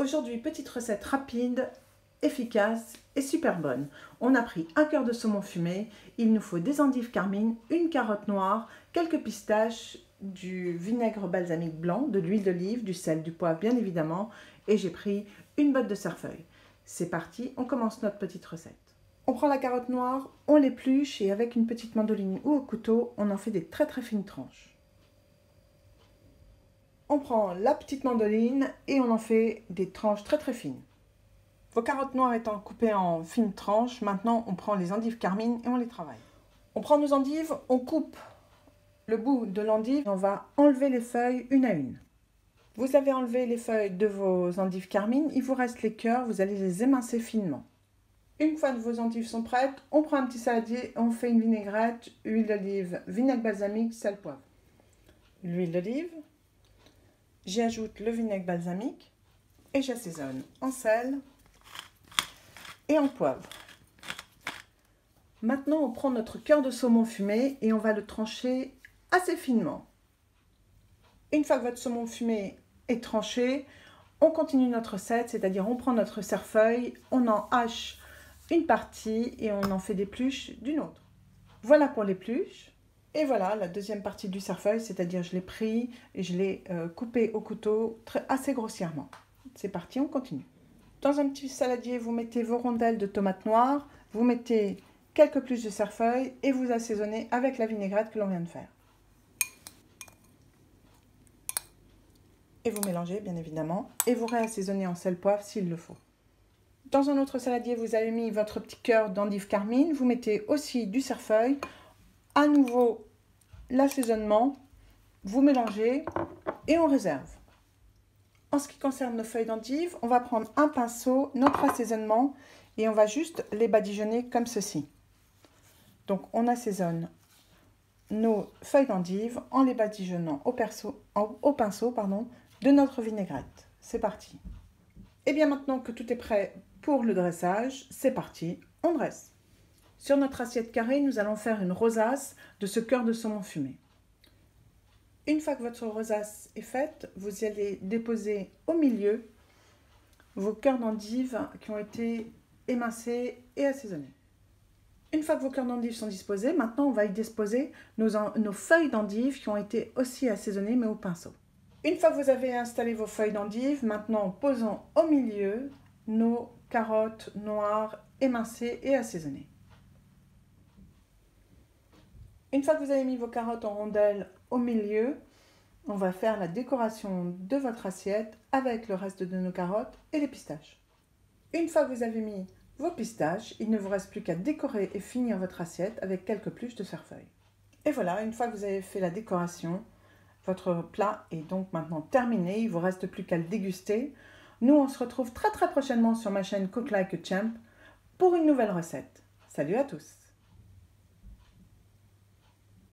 Aujourd'hui, petite recette rapide, efficace et super bonne. On a pris un cœur de saumon fumé, il nous faut des endives carmine, une carotte noire, quelques pistaches, du vinaigre balsamique blanc, de l'huile d'olive, du sel, du poivre bien évidemment, et j'ai pris une botte de cerfeuil. C'est parti, on commence notre petite recette. On prend la carotte noire, on l'épluche et avec une petite mandoline ou au couteau, on en fait des très fines tranches. On prend la petite mandoline et on en fait des tranches très fines. Vos carottes noires étant coupées en fines tranches, maintenant on prend les endives carmine et on les travaille. On prend nos endives, on coupe le bout de l'endive et on va enlever les feuilles une à une. Vous avez enlevé les feuilles de vos endives carmine, il vous reste les cœurs, vous allez les émincer finement. Une fois que vos endives sont prêtes, on prend un petit saladier, on fait une vinaigrette, huile d'olive, vinaigre balsamique, sel, poivre. L'huile d'olive. J'y ajoute le vinaigre balsamique et j'assaisonne en sel et en poivre. Maintenant, on prend notre cœur de saumon fumé et on va le trancher assez finement. Une fois que votre saumon fumé est tranché, on continue notre recette, c'est-à-dire on prend notre cerfeuil, on en hache une partie et on en fait des pluches d'une autre. Voilà pour les pluches. Et voilà la deuxième partie du cerfeuil, c'est-à-dire je l'ai pris et je l'ai coupé au couteau assez grossièrement. C'est parti, on continue. Dans un petit saladier, vous mettez vos rondelles de tomates noires, vous mettez quelques pluches de cerfeuil et vous assaisonnez avec la vinaigrette que l'on vient de faire. Et vous mélangez bien évidemment et vous réassaisonnez en sel poivre s'il le faut. Dans un autre saladier, vous avez mis votre petit cœur d'endive carmine, vous mettez aussi du cerfeuil. À nouveau, l'assaisonnement, vous mélangez et on réserve. En ce qui concerne nos feuilles d'endive, on va prendre un pinceau, notre assaisonnement, et on va juste les badigeonner comme ceci. Donc on assaisonne nos feuilles d'endive en les badigeonnant au pinceau de notre vinaigrette. C'est parti. Et bien maintenant que tout est prêt pour le dressage, c'est parti, on dresse. Sur notre assiette carrée, nous allons faire une rosace de ce cœur de saumon fumé. Une fois que votre rosace est faite, vous allez déposer au milieu vos cœurs d'endive qui ont été émincés et assaisonnés. Une fois que vos cœurs d'endive sont disposés, maintenant on va y disposer nos feuilles d'endive qui ont été aussi assaisonnées mais au pinceau. Une fois que vous avez installé vos feuilles d'endive, maintenant posons au milieu nos carottes noires émincées et assaisonnées. Une fois que vous avez mis vos carottes en rondelles au milieu, on va faire la décoration de votre assiette avec le reste de nos carottes et les pistaches. Une fois que vous avez mis vos pistaches, il ne vous reste plus qu'à décorer et finir votre assiette avec quelques pluches de cerfeuil. Et voilà, une fois que vous avez fait la décoration, votre plat est donc maintenant terminé, il ne vous reste plus qu'à le déguster. Nous, on se retrouve très prochainement sur ma chaîne Cook Like a Champ pour une nouvelle recette. Salut à tous!